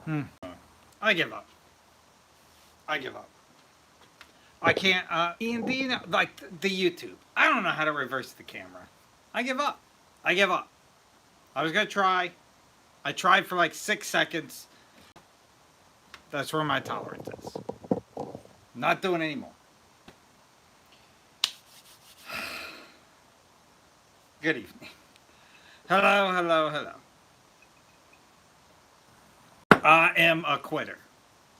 I give up. I give up. I can't, Ian, do you know, like, the YouTube. I don't know how to reverse the camera. I give up. I give up. I was going to try. I tried for like 6 seconds. That's where my tolerance is. Not doing it anymore. Good evening. Hello, hello, hello. I am a quitter.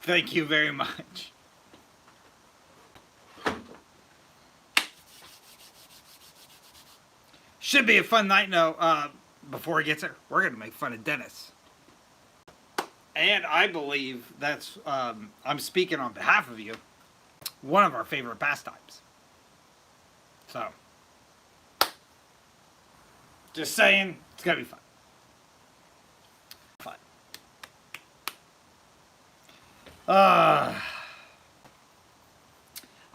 Thank you very much. Should be a fun night. No, before he gets there, we're going to make fun of Dennis. And I believe that's, I'm speaking on behalf of you, one of our favorite pastimes. So, just saying, it's going to be fun. Fun.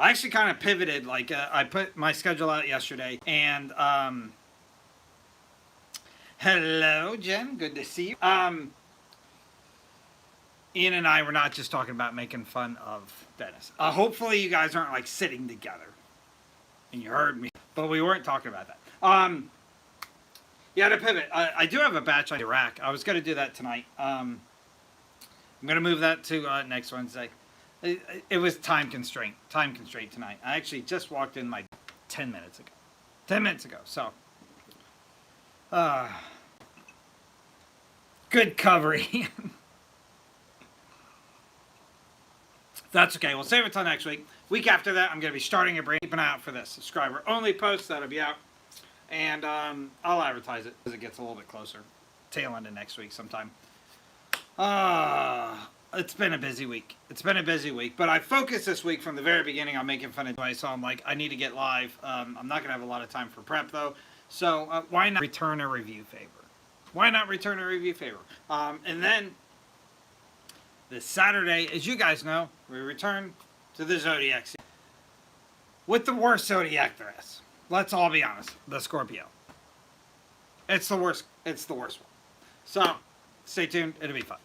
I actually kind of pivoted, like, I put my schedule out yesterday, and, hello, Jen, good to see you. Ian and I were not just talking about making fun of Dennis. Hopefully you guys aren't, like, sitting together, and you heard me, but we weren't talking about that. Yeah, to pivot, I do have a batch on Iraq. I was going to do that tonight. I'm going to move that to next Wednesday. It was time constraint tonight. I actually just walked in like 10 minutes ago. 10 minutes ago, so. Good covering. That's okay. We'll save it till next week. Week after that, I'm going to be starting a brand. Keep an eye out for this subscriber-only post. That'll be out. And I'll advertise it as it gets a little bit closer. Tail end of next week sometime. It's been a busy week. It's been a busy week. But I focused this week from the very beginning on making fun of so I'm like, I need to get live. I'm not going to have a lot of time for prep, though. So why not return a review favor? Why not return a review favor? And then this Saturday, as you guys know, we return to the Zodiac series with the worst Zodiac there is. Let's all be honest. The Scorpio. It's the worst. It's the worst one. So, stay tuned. It'll be fun.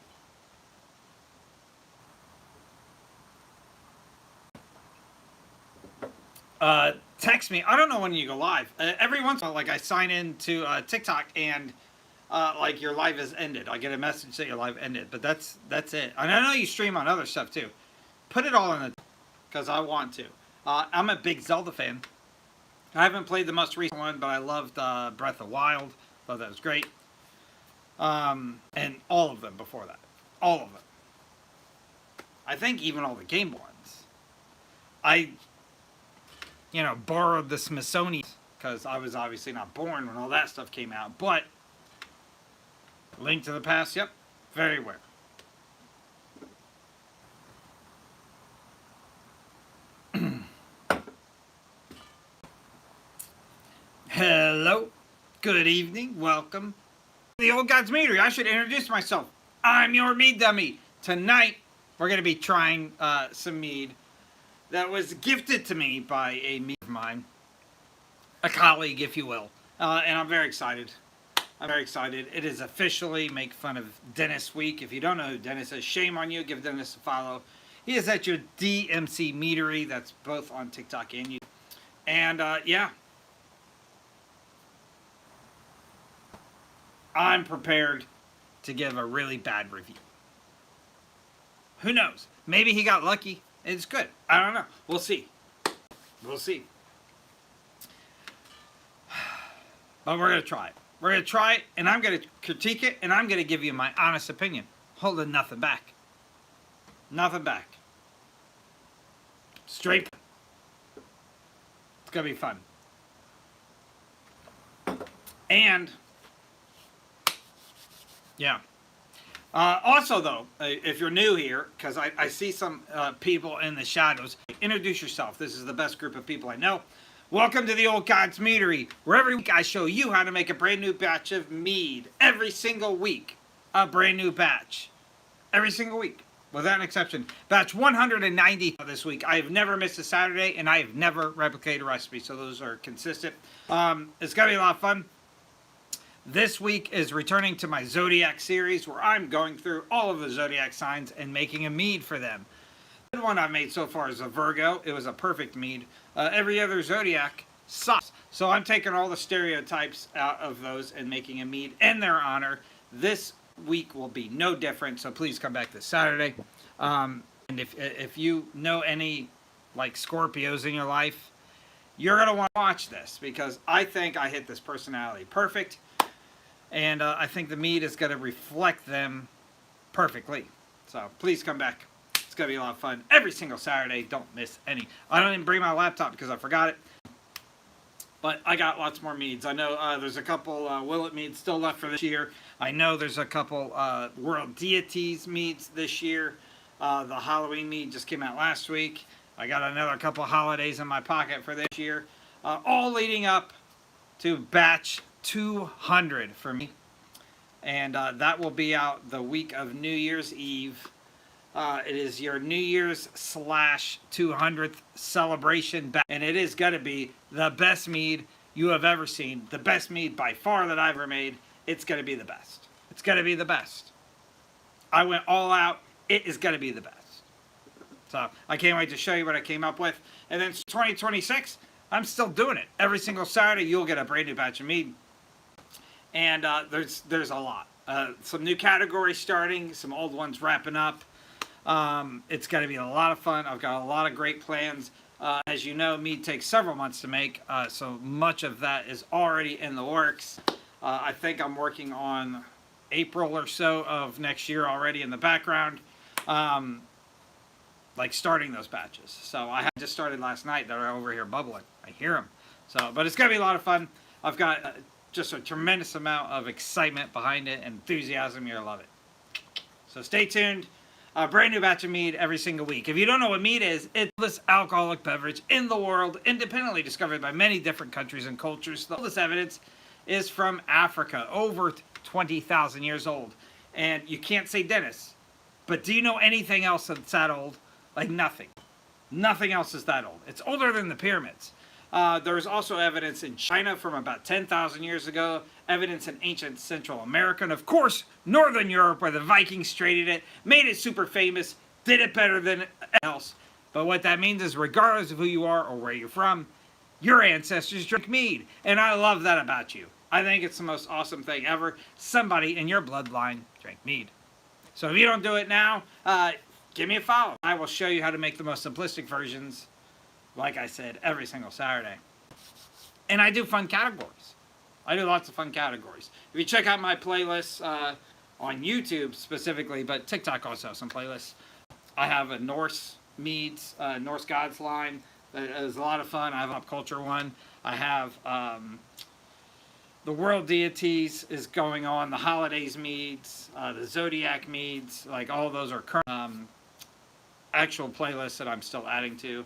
Text me. I don't know when you go live. Every once in a while, like, I sign in to TikTok and like, your live has ended. I get a message that your live ended, but that's it. And I know you stream on other stuff too. Put it all in the, because I want to. I'm a big Zelda fan. I haven't played the most recent one, but I loved Breath of the Wild. Thought that was great. And all of them before that. All of them. I think even all the Game ones. I, borrowed the Smithsonian because I was obviously not born when all that stuff came out. But Link to the Past, yep, very rare. Hello, good evening, welcome. The Old Gods Meadery. I should introduce myself. I'm your mead dummy. Tonight, we're going to be trying some mead that was gifted to me by a mead of mine, a colleague, if you will. And I'm very excited. I'm very excited. It is officially Make Fun of Dennis Week. If you don't know who Dennis is, shame on you. Give Dennis a follow. He is at your DMC Meadery. That's both on TikTok and YouTube. And, yeah. I'm prepared to give a really bad review. Who knows? Maybe he got lucky. It's good. I don't know. We'll see. We'll see. But we're going to try it. We're going to try it, and I'm going to critique it, and I'm going to give you my honest opinion. Holding nothing back. Nothing back. Straight. It's going to be fun. And, yeah. Also, though, if you're new here, because I see some people in the shadows, introduce yourself. This is the best group of people I know. Welcome to the Old Gods Meadery, where every week I show you how to make a brand new batch of mead. Every single week, a brand new batch. Every single week, without an exception. Batch 190 this week. I have never missed a Saturday, and I have never replicated a recipe, so those are consistent. It's going to be a lot of fun. This week is returning to my Zodiac series where I'm going through all of the Zodiac signs and making a mead for them. The one I've made so far is a Virgo. It was a perfect mead. Every other Zodiac sucks. So I'm taking all the stereotypes out of those and making a mead in their honor. This week will be no different, so please come back this Saturday. And if you know any like Scorpios in your life, you're going to want to watch this because I think I hit this personality perfect. And I think the mead is going to reflect them perfectly. So please come back. It's going to be a lot of fun. Every single Saturday. Don't miss any. I don't even bring my laptop because I forgot it. But I got lots more meads. I know there's a couple Willet meads still left for this year. I know there's a couple World Deities meads this year. The Halloween mead just came out last week. I got another couple holidays in my pocket for this year. All leading up to batch 200 for me, and that will be out the week of New Year's Eve. It is your New Year's / 200th celebration, and it is going to be the best mead you have ever seen, the best mead by far that I've ever made. It's going to be the best. It's going to be the best. I went all out. It is going to be the best. So I can't wait to show you what I came up with. And then 2026, I'm still doing it. Every single Saturday, you'll get a brand new batch of mead. And there's a lot. Some new categories starting, some old ones wrapping up. It's going to be a lot of fun. I've got a lot of great plans. As you know, mead takes several months to make, so much of that is already in the works. I think I'm working on April or so of next year already in the background, like starting those batches. So I just started last night. They're over here bubbling. I hear them. So, but it's going to be a lot of fun. I've got just a tremendous amount of excitement behind it and enthusiasm. You're going to love it. So stay tuned. A brand new batch of mead every single week. If you don't know what mead is, it's this alcoholic beverage in the world, independently discovered by many different countries and cultures. The oldest evidence is from Africa, over 20,000 years old. And you can't say Dennis, but do you know anything else that's that old? Like nothing. Nothing else is that old. It's older than the pyramids. There's also evidence in China from about 10,000 years ago, evidence in ancient Central America, and of course, Northern Europe, where the Vikings traded it, made it super famous, did it better than else. But what that means is regardless of who you are or where you're from, your ancestors drink mead. And I love that about you. I think it's the most awesome thing ever. Somebody in your bloodline drank mead. So if you don't do it now, give me a follow. I will show you how to make the most simplistic versions, like I said, every single Saturday. And I do fun categories. I do lots of fun categories. If you check out my playlists on YouTube specifically, but TikTok also has some playlists. I have a Norse meads, Norse gods line that is a lot of fun. I have a pop culture one. I have the World Deities is going on, the Holidays meads, the Zodiac meads, like all of those are current actual playlists that I'm still adding to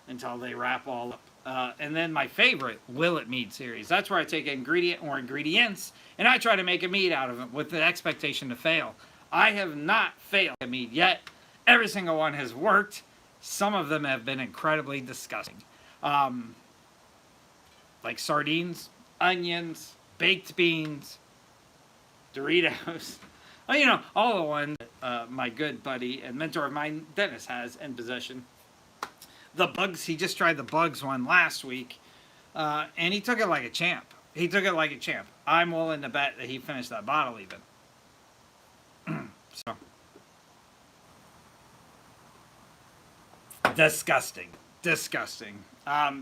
until they wrap all up. And then my favorite, Willet Mead series. That's where I take an ingredient or ingredients and I try to make a mead out of it with the expectation to fail. I have not failed a mead yet. Every single one has worked. Some of them have been incredibly disgusting. Like sardines, onions, baked beans, Doritos. Well, you know, all the ones my good buddy and mentor of mine, Dennis, has in possession. The bugs, he just tried the bugs one last week, and he took it like a champ. He took it like a champ. I'm willing to bet that he finished that bottle even. So. Disgusting. Disgusting.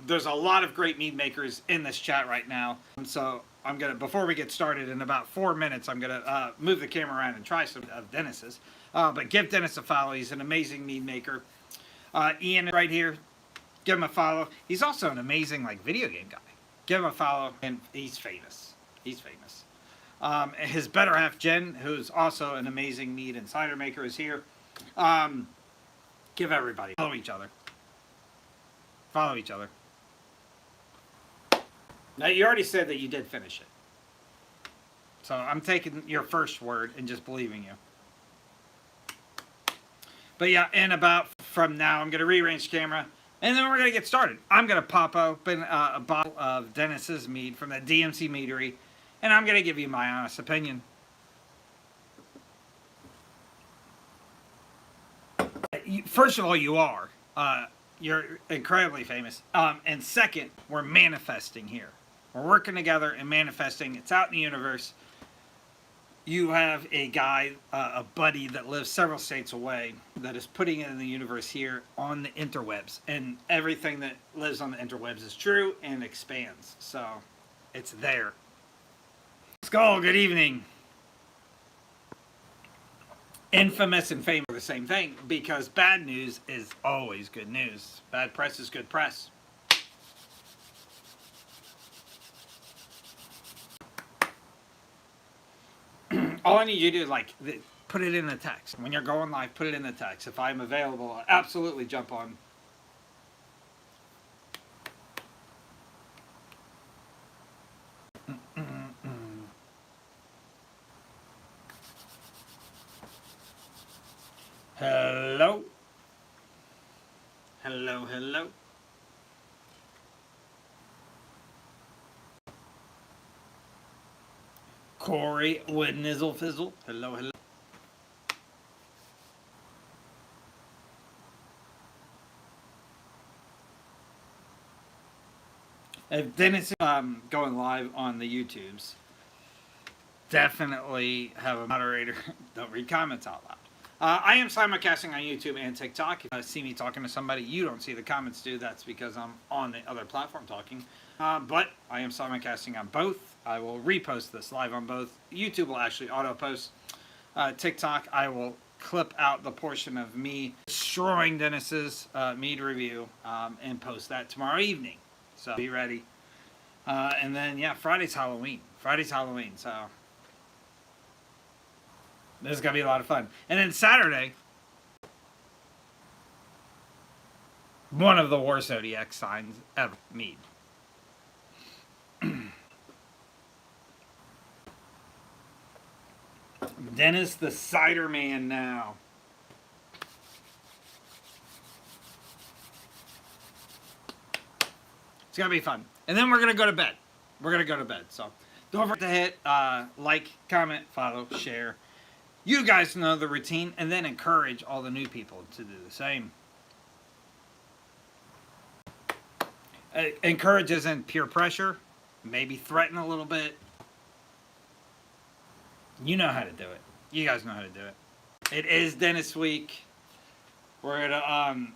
There's a lot of great mead makers in this chat right now. So I'm going to, before we get started, in about 4 minutes, I'm going to move the camera around and try some of Dennis's. But give Dennis a follow. He's an amazing mead maker. Ian right here. Give him a follow. He's also an amazing video game guy. Give him a follow, and he's famous. He's famous. His better half, Jen, who's also an amazing mead and cider maker, is here. Give everybody. Follow each other. Follow each other. Now, you already said that you did finish it. So I'm taking your first word and just believing you. But yeah, and about from now, I'm going to rearrange the camera, and then we're going to get started. I'm going to pop open a bottle of Dennis's mead from the DMC Meadery, and I'm going to give you my honest opinion. First of all, you are. You're incredibly famous. And second, we're manifesting here. We're working together and manifesting. It's out in the universe. You have a guy, a buddy that lives several states away that is putting it in the universe here on the interwebs. And everything that lives on the interwebs is true and expands. So it's there. Skull, good evening. Infamous and famous are the same thing because bad news is always good news. Bad press is good press. All I need you to do is put it in the text. When you're going live, put it in the text. If I'm available, I'll absolutely jump on. Hello? Hello, hello. Corey with Nizzle Fizzle. Hello, hello. If Dennis is going live on the YouTubes, definitely have a moderator. Don't read comments out loud. I am simulcasting on YouTube and TikTok. If you see me talking to somebody, you don't see the comments, do. That's because I'm on the other platform talking. But I am simulcasting on both. I will repost this live on both. YouTube will actually auto-post. TikTok, I will clip out the portion of me destroying Dennis's mead review and post that tomorrow evening. So be ready. And then, yeah, Friday's Halloween. So this is going to be a lot of fun. And then Saturday, one of the worst Zodiac signs ever, Mead. Dennis the Cider Man now. It's going to be fun. And then we're going to go to bed. So don't forget to hit like, comment, follow, share. You guys know the routine. And then encourage all the new people to do the same. Encourage isn't peer pressure. Maybe threaten a little bit. You know how to do it. You guys know how to do it. It is Dennis Week. We're going to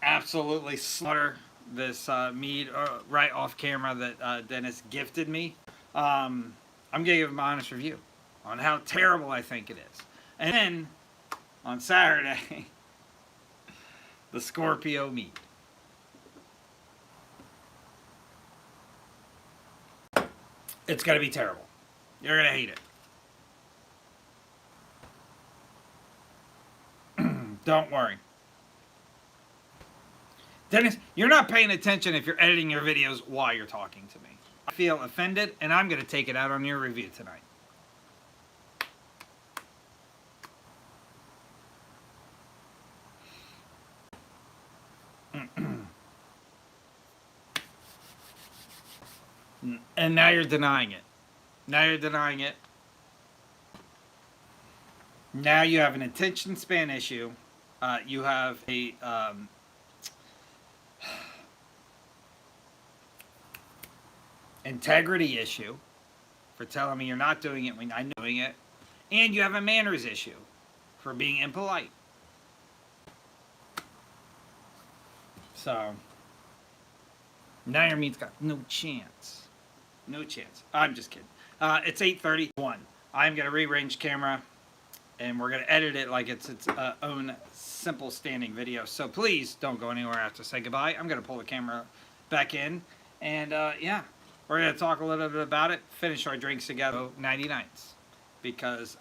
absolutely slaughter this mead right off camera that Dennis gifted me. I'm going to give him my honest review on how terrible I think it is. And then, on Saturday, the Scorpio mead. It's going to be terrible. You're going to hate it. Don't worry. Dennis, you're not paying attention if you're editing your videos while you're talking to me. I feel offended, and I'm going to take it out on your review tonight. And now you're denying it. Now you have an attention span issue. You have a integrity issue for telling me you're not doing it when I'm doing it. And you have a manners issue for being impolite. So, now your meat's got no chance. No chance. I'm just kidding. It's 8:31. I'm going to rearrange camera, and we're going to edit it like it's its own simple standing video. So please don't go anywhere after say goodbye. I'm going to pull the camera back in, and yeah, we're going to talk a little bit about it, finish our drinks together, 99s. Because,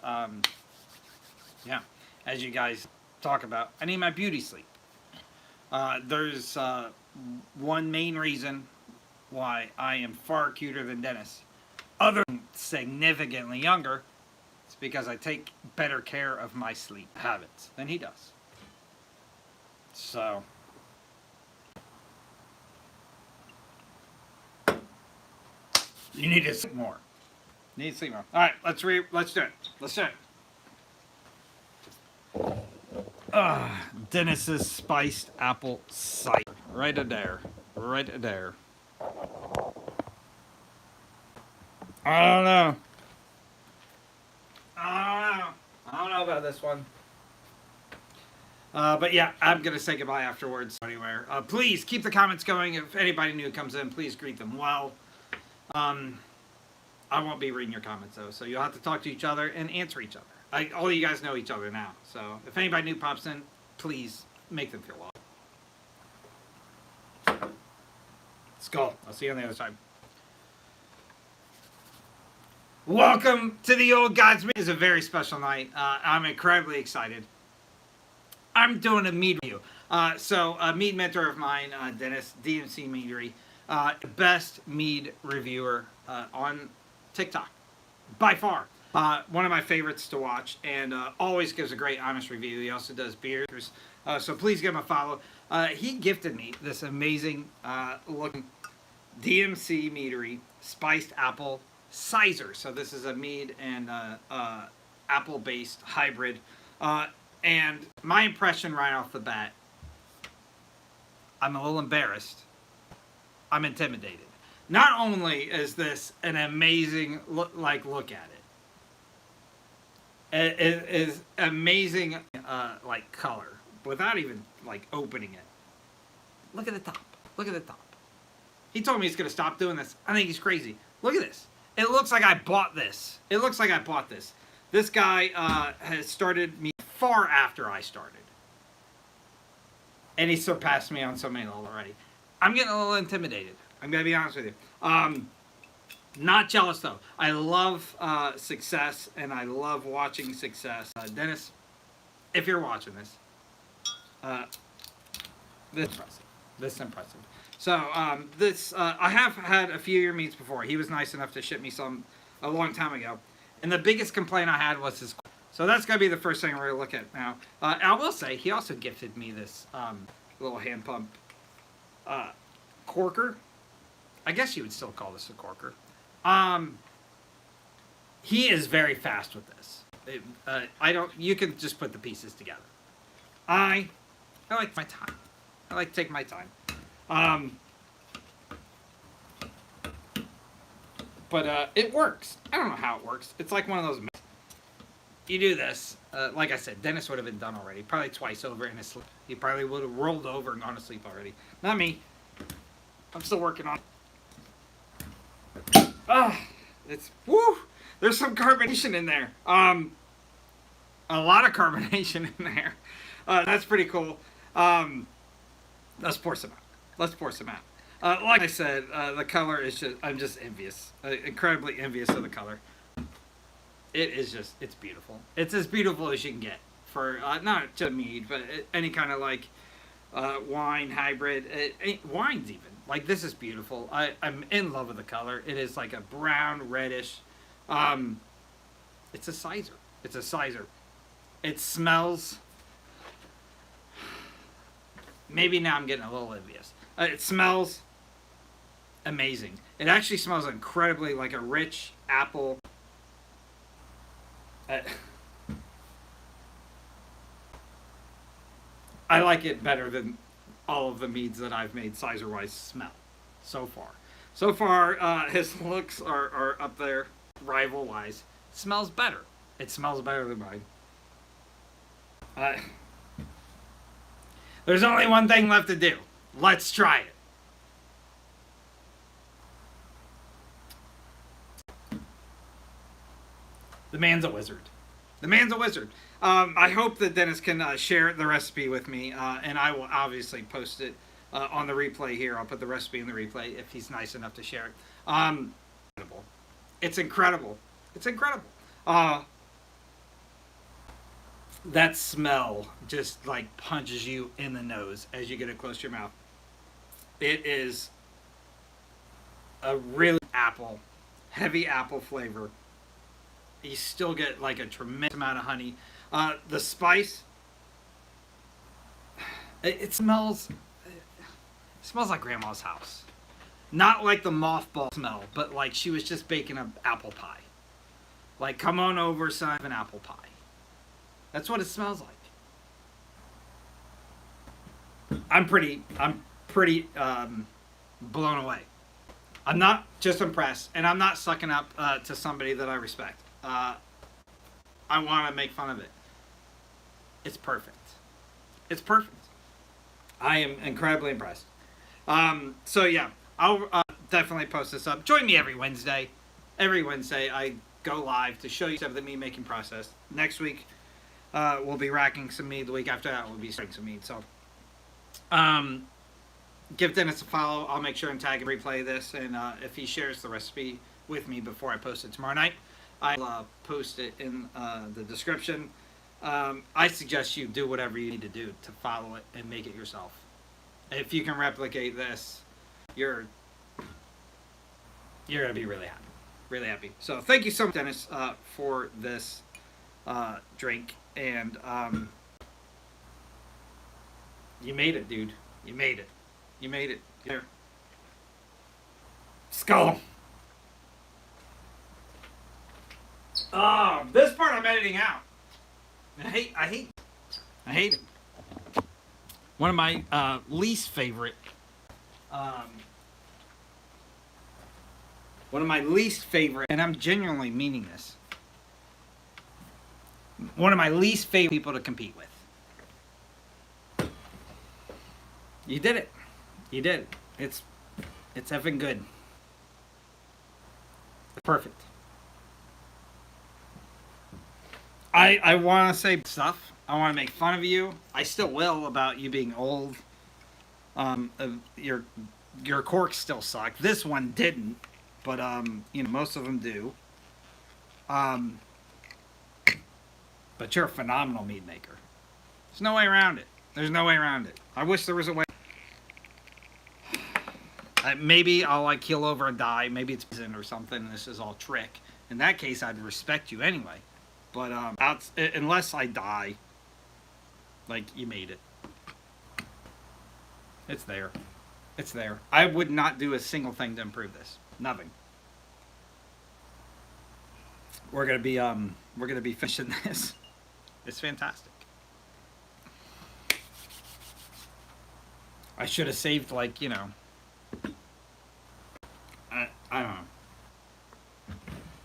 yeah, as you guys talk about, I need my beauty sleep. There's one main reason why I am far cuter than Dennis, other than significantly younger. It's because I take better care of my sleep habits than he does. So, you need to sleep more. Need sleep more. All right, let's do it. Let's do it. Dennis's spiced apple cider. Right there. Right there. I don't know. I don't know about this one. But yeah, I'm going to say goodbye afterwards. Anywhere. Please keep the comments going. If anybody new comes in, please greet them well. I won't be reading your comments though, so you'll have to talk to each other and answer each other. All you guys know each other now, so if anybody new pops in, please make them feel welcome. Let's go. I'll see you on the other side. Welcome to the Old Gods Mead. It's a very special night. I'm incredibly excited. I'm doing a mead review. So a mead mentor of mine, Dennis, DMC Meadery, best mead reviewer on TikTok, by far. One of my favorites to watch, and always gives a great, honest review. He also does beers, so please give him a follow. He gifted me this amazing looking DMC Meadery spiced apple cider. So this is a mead and apple-based hybrid. And my impression right off the bat, I'm a little embarrassed. I'm intimidated. Not only is this an amazing look at it, it is amazing like color without even like opening it. Look at the top. Look at the top. He told me he's gonna stop doing this. I think he's crazy. Look at this. It looks like I bought this. It looks like I bought this. This guy has started me far after I started. And he surpassed me on so many levels already. I'm getting a little intimidated. I'm going to be honest with you. Not jealous, though. I love success, and I love watching success. Dennis, if you're watching this, this is impressive. This is impressive. So, I have had a few of your meats before. He was nice enough to ship me some a long time ago. And the biggest complaint I had was his. So that's going to be the first thing we're going to look at now. I will say, he also gifted me this little hand pump corker. I guess you would still call this a corker. He is very fast with this. You can just put the pieces together. I like my time. I like to take my time. But it works. I don't know how it works. It's like one of those. You do this, like I said, Dennis would have been done already. Probably twice over in his sleep. He probably would have rolled over and gone to sleep already. Not me. I'm still working on it. It's, woo! There's some carbonation in there. A lot of carbonation in there. That's pretty cool. Let's pour some out. Let's pour some out. Like I said, the color is just, I'm just envious. Incredibly envious of the color. It is just, it's beautiful. It's as beautiful as you can get for, not just mead, but any kind of like wine, hybrid, wines even. Like this is beautiful. I'm in love with the color. It is like a brown, reddish. It's a sizer. It's a sizer. It smells, maybe now I'm getting a little envious. It smells amazing. It actually smells incredibly like a rich apple. I like it better than all of the meads that I've made sizer-wise smell so far. So far, his looks are up there rival-wise. Smells better. It smells better than mine. There's only one thing left to do. Let's try it. The man's a wizard. The man's a wizard. I hope that Dennis can share the recipe with me, and I will obviously post it on the replay here. I'll put the recipe in the replay if he's nice enough to share it. It's incredible. It's incredible. That smell just like punches you in the nose as you get it close to your mouth. It is a really heavy apple flavor. You still get like a tremendous amount of honey. The spice, it smells like grandma's house. Not like the mothball smell, but like she was just baking an apple pie. Like, come on over, son, an apple pie. That's what it smells like. I'm pretty blown away. I'm not just impressed, and I'm not sucking up to somebody that I respect. I want to make fun of it. It's perfect. It's perfect. I am incredibly impressed. So yeah, I'll definitely post this up. Join me every Wednesday. Every Wednesday I go live to show you some of the mead making process. Next week we'll be racking some mead. The week after that we'll be starting some mead. So give Dennis a follow. I'll make sure and tag and replay this. And if he shares the recipe with me before I post it tomorrow night, I'll post it in the description. I suggest you do whatever you need to do to follow it and make it yourself. If you can replicate this, you're gonna be really happy, really happy. So thank you so much, Dennis, for this drink, and you made it, dude. You made it. You made it. Here, skull. Oh, this part I'm editing out. I hate it. One of my least favorite. One of my least favorite, and I'm genuinely meaning this. One of my least favorite people to compete with. You did it. You did it. It's effing good. Perfect. I want to say stuff. I want to make fun of you. I still will about you being old. Your corks still suck. This one didn't, but most of them do. But you're a phenomenal mead maker. There's no way around it. There's no way around it. I wish there was a way. Maybe I'll like keel over and die. Maybe it's poison or something. This is all trick. In that case, I'd respect you anyway. But unless I die, like, you made it. It's there. It's there. I would not do a single thing to improve this. Nothing. We're gonna be finishing this. It's fantastic. I should have saved, like, I don't know.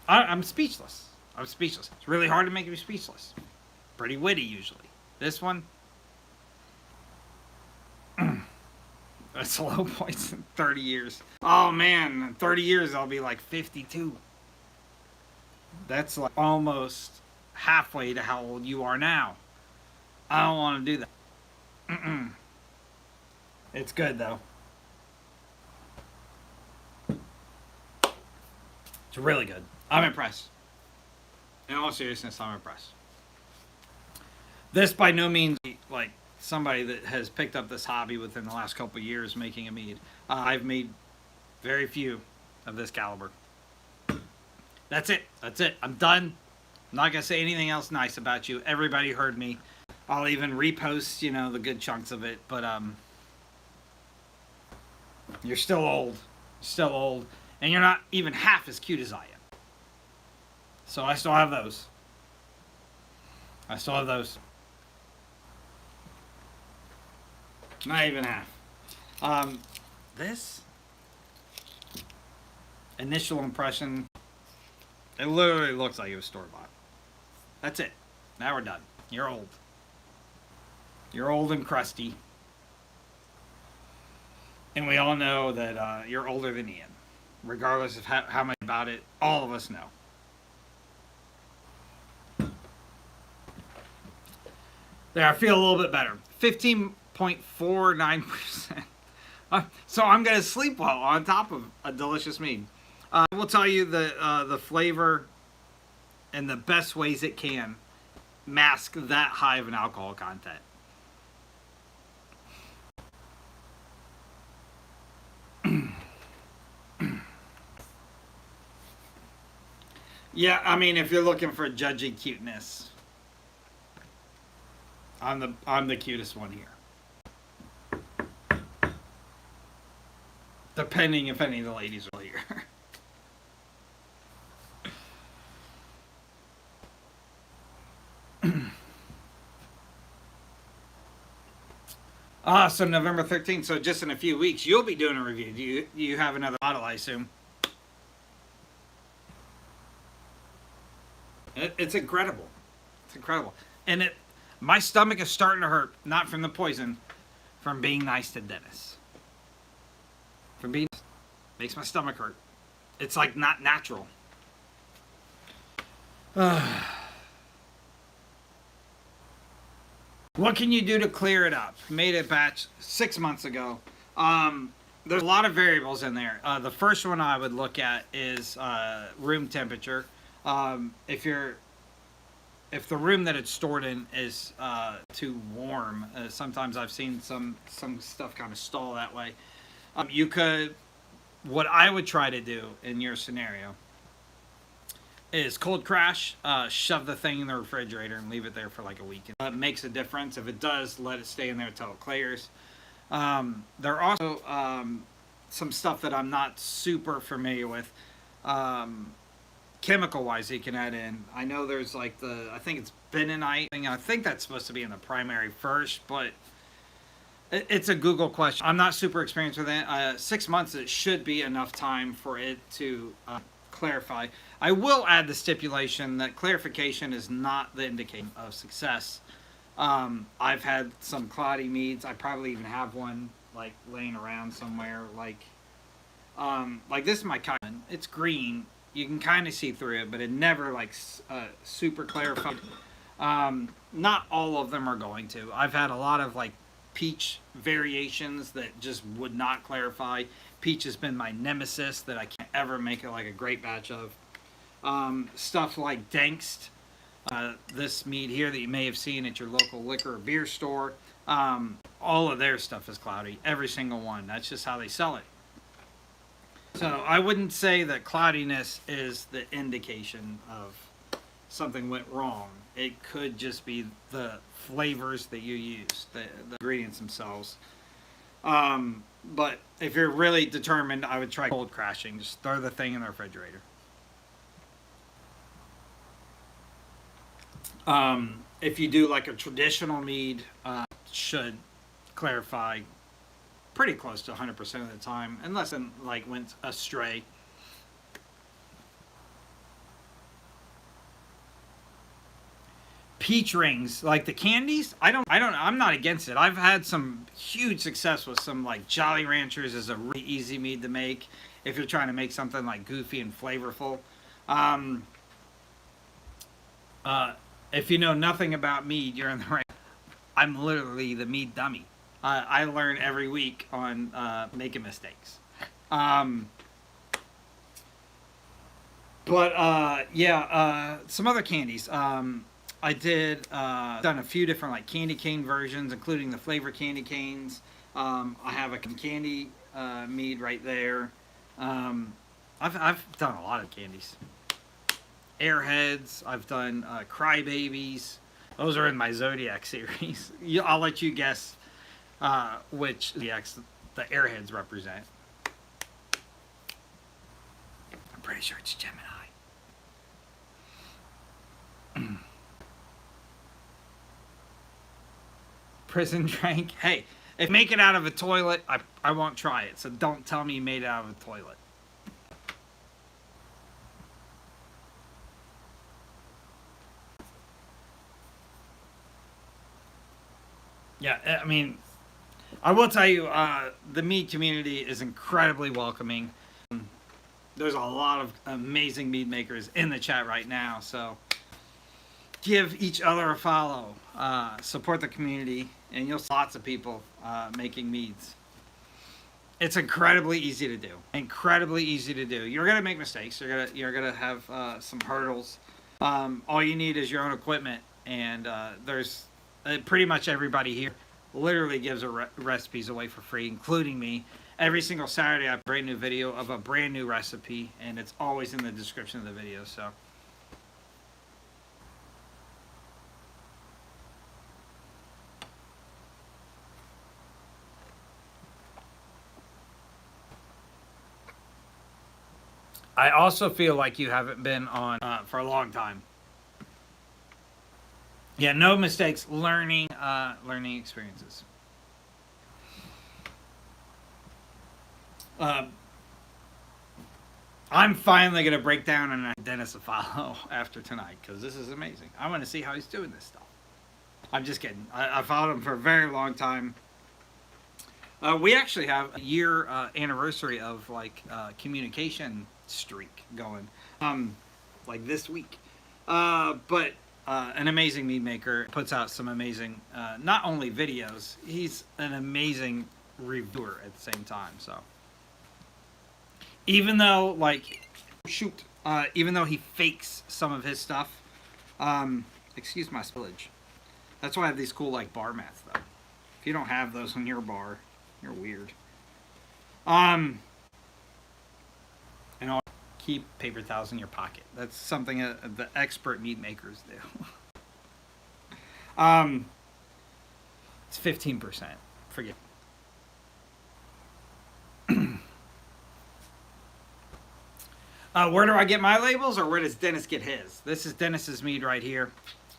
I'm speechless. I'm speechless. It's really hard to make me speechless. Pretty witty usually. This one, that's a low point in 30 years. Oh man, in 30 years I'll be like 52. That's like almost halfway to how old you are now. I don't want to do that. It's good though. It's really good. I'm impressed. In all seriousness, I'm impressed. This by no means like somebody that has picked up this hobby within the last couple of years making a mead. I've made very few of this caliber. That's it. That's it. I'm done. I'm not going to say anything else nice about you. Everybody heard me. I'll even repost, the good chunks of it. But you're still old. Still old. And you're not even half as cute as I am. So I still have those. I still have those. Not even half. This initial impression, it literally looks like it was store-bought. That's it. Now we're done. You're old. You're old and crusty. And we all know that you're older than Ian. Regardless of how much about it, all of us know. There, I feel a little bit better. 15.49%. So I'm going to sleep well on top of a delicious mead. I will tell you the flavor and the best ways it can mask that high of an alcohol content. Yeah, I mean, if you're looking for judgy cuteness, I'm the cutest one here. Depending if any of the ladies are here. So November 13th. So just in a few weeks, you'll be doing a review. Do you have another bottle, I assume? It's incredible. It's incredible. And my stomach is starting to hurt, not from the poison, from being nice to Dennis. From being makes my stomach hurt. It's like not natural. What can you do to clear it up? Made a batch 6 months ago. There's a lot of variables in there. The first one I would look at is room temperature. If the room that it's stored in is too warm, sometimes I've seen some stuff kind of stall that way. You could, what I would try to do in your scenario is cold crash, shove the thing in the refrigerator and leave it there for like a week. It makes a difference. If it does, let it stay in there until it clears. There are also some stuff that I'm not super familiar with. Chemical wise, you can add in. I know there's like I think it's bentonite thing. I think that's supposed to be in the primary first, but it's a Google question. I'm not super experienced with it. 6 months, it should be enough time for it to clarify. I will add the stipulation that clarification is not the indication of success. I've had some cloudy meads. I probably even have one like laying around somewhere. Like this is my cotton. It's green. You can kind of see through it, but it never like super clarified. Not all of them are going to. I've had a lot of like peach variations that just would not clarify. Peach has been my nemesis that I can't ever make it like a great batch of. Stuff like Dankst, this mead here that you may have seen at your local liquor or beer store. All of their stuff is cloudy. Every single one. That's just how they sell it. So I wouldn't say that cloudiness is the indication of something went wrong. It could just be the flavors that you use, the ingredients themselves. But if you're really determined, I would try cold crashing. Just throw the thing in the refrigerator. If you do like a traditional mead, should clarify pretty close to 100% of the time, unless it like went astray. Peach rings, like the candies, I'm not against it. I've had some huge success with some like Jolly Ranchers is a really easy mead to make if you're trying to make something like goofy and flavorful. If you know nothing about mead, you're in the right. I'm literally the mead dummy. I learn every week on making mistakes. Some other candies. I did done a few different like candy cane versions, including the flavor candy canes. I have a candy mead right there. I've done a lot of candies. Airheads. I've done Crybabies. Those are in my Zodiac series. I'll let you guess which the Airheads represent. I'm pretty sure it's Gemini. Prison drank. Hey, if you make it out of a toilet, I won't try it. So don't tell me you made it out of a toilet. Yeah, I mean, I will tell you, the mead community is incredibly welcoming. There's a lot of amazing mead makers in the chat right now, so give each other a follow, support the community, and you'll see lots of people making meads. It's incredibly easy to do. Incredibly easy to do. You're gonna make mistakes. You're gonna have some hurdles. All you need is your own equipment, and there's pretty much everybody here literally gives recipes away for free, including me. Every single Saturday, I have a brand new video of a brand new recipe, and it's always in the description of the video. So. I also feel like you haven't been on for a long time. Yeah, no mistakes. Learning experiences. Uh, I'm finally gonna break down and Dennis a follow after tonight because this is amazing. I want to see how he's doing this stuff. I'm just kidding. I followed him for a very long time. We actually have a year anniversary of like communication streak going, like this week. But an amazing mead maker puts out some amazing, not only videos, he's an amazing reviewer at the same time. So even though like even though he fakes some of his stuff, excuse my spillage. That's why I have these cool like bar mats though. If you don't have those on your bar, you're weird. And I'll keep paper towels in your pocket. That's something the expert mead makers do. It's 15%. Forget. Where do I get my labels, or where does Dennis get his? This is Dennis's mead right here.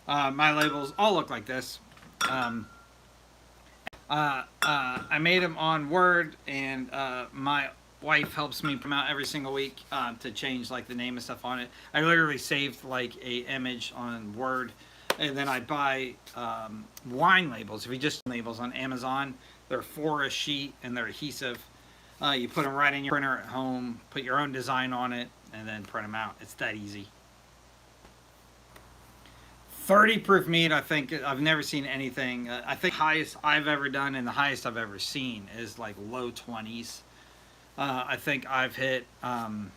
My labels all look like this. I made them on Word, and my wife helps me promote every single week to change like the name and stuff on it. I literally saved like a image on Word, and then I buy wine labels. If you just labels on Amazon, they're 4 a sheet and they're adhesive. You put them right in your printer at home, put your own design on it, and then print them out. It's that easy. 30 proof mead, I think I've never seen anything. I think highest I've ever done and the highest I've ever seen is like low 20s. I think I've hit 22%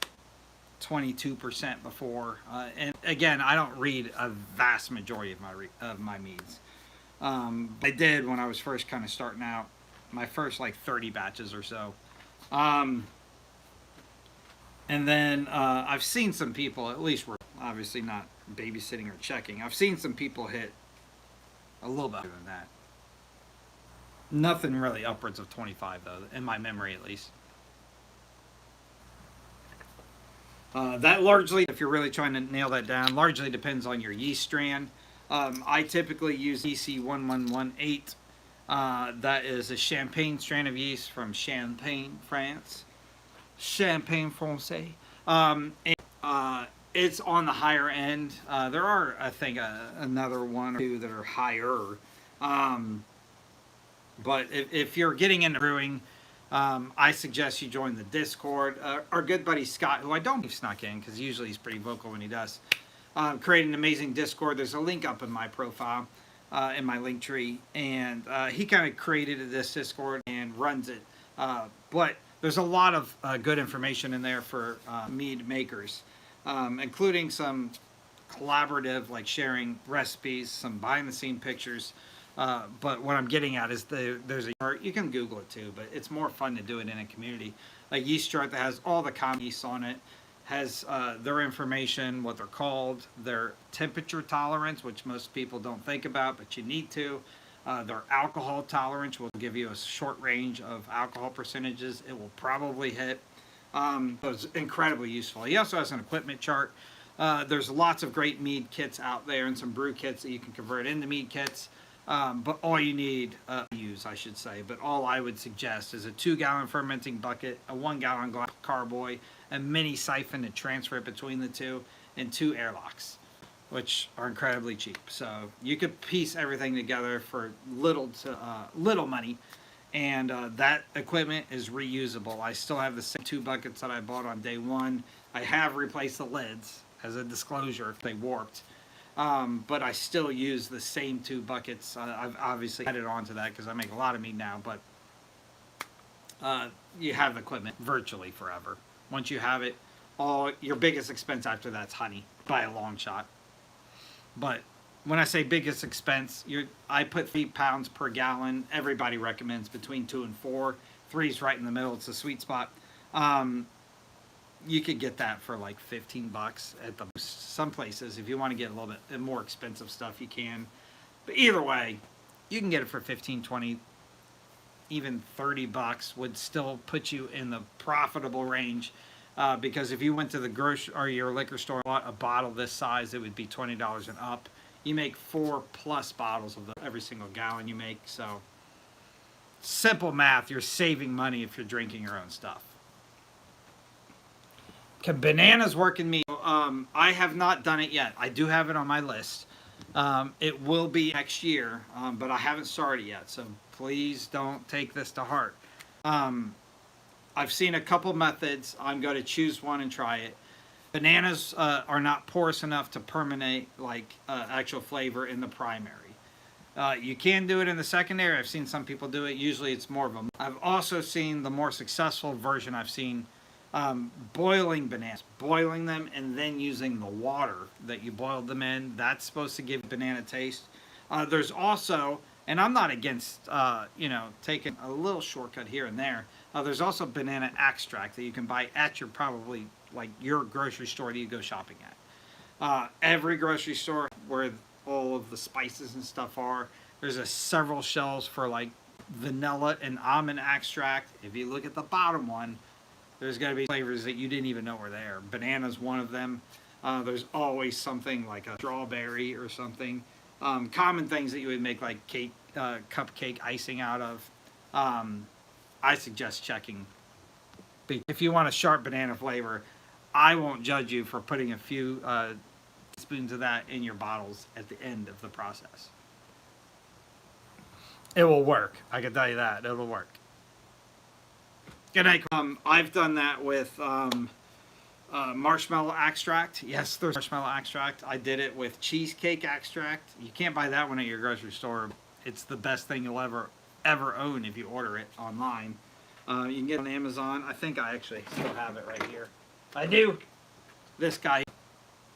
before. And again, I don't read a vast majority of my meads. I did when I was first kind of starting out, my first like 30 batches or so. And then I've seen some people, at least we're obviously not babysitting or checking. I've seen some people hit a little better than that. Nothing really upwards of 25 though, in my memory at least. That largely, if you're really trying to nail that down, largely depends on your yeast strand. I typically use EC1118. That is a Champagne strand of yeast from Champagne, France. Champagne Francais. It's on the higher end. There are, I think, another one or two that are higher. But if you're getting into brewing, I suggest you join the Discord. Our good buddy Scott, who I don't think snuck in because usually he's pretty vocal when he does, created an amazing Discord. There's a link up in my profile, in my link tree, and he kind of created this Discord and runs it. But there's a lot of good information in there for mead makers, including some collaborative, like sharing recipes, some behind the scene pictures. But what I'm getting at is there's a, you can Google it too, but it's more fun to do it in a community. Like yeast chart that has all the common yeasts on it, has their information, what they're called, their temperature tolerance, which most people don't think about, but you need to. Their alcohol tolerance will give you a short range of alcohol percentages it will probably hit. So it's incredibly useful. He also has an equipment chart. There's lots of great mead kits out there and some brew kits that you can convert into mead kits. But all you need, use I should say, but all I would suggest is a 2-gallon fermenting bucket, a 1-gallon glass carboy, a mini siphon to transfer it between the two, and 2 airlocks, which are incredibly cheap. So you could piece everything together for little money, and that equipment is reusable. I still have the same 2 buckets that I bought on day one. I have replaced the lids as a disclosure if they warped. But I still use the same 2 buckets. I've obviously added on to that because I make a lot of mead now, but you have equipment virtually forever. Once you have it, all your biggest expense after that's honey by a long shot. But when I say biggest expense, I put 3 pounds per gallon. Everybody recommends between 2 and 4. 3's right in the middle. It's a sweet spot. You could get that for like $15 at some places. If you want to get a little bit more expensive stuff, you can. But either way, you can get it for 15, 20, even $30 would still put you in the profitable range. Because if you went to the grocery or your liquor store and bought a bottle this size, it would be $20 and up. you make 4+ bottles of every single gallon you make. So simple math, you're saving money if you're drinking your own stuff. Can bananas work in mead? I have not done it yet. I do have it on my list. It will be next year, but I haven't started yet. So please don't take this to heart. I've seen a couple methods. I'm going to choose one and try it. Bananas are not porous enough to permeate like actual flavor in the primary. You can do it in the secondary. I've seen some people do it. Usually it's more of a... I've also seen the more successful version. I've seen boiling bananas, boiling them and then using the water that you boiled them in. That's supposed to give banana taste. There's also, and I'm not against, taking a little shortcut here and there. There's also banana extract that you can buy at your probably like your grocery store that you go shopping at. Every grocery store where all of the spices and stuff are, there's several shelves for like vanilla and almond extract. If you look at the bottom one, there's going to be flavors that you didn't even know were there. Banana's one of them. There's always something like a strawberry or something. Common things that you would make like cake, cupcake icing out of. I suggest checking. If you want a sharp banana flavor, I won't judge you for putting a few spoons of that in your bottles at the end of the process. It will work. I can tell you that. It'll work. Good night. I've done that with marshmallow extract. Yes, there's marshmallow extract. I did it with cheesecake extract. You can't buy that one at your grocery store. It's the best thing you'll ever own if you order it online. You can get it on Amazon. I think I actually still have it right here. I do. This guy.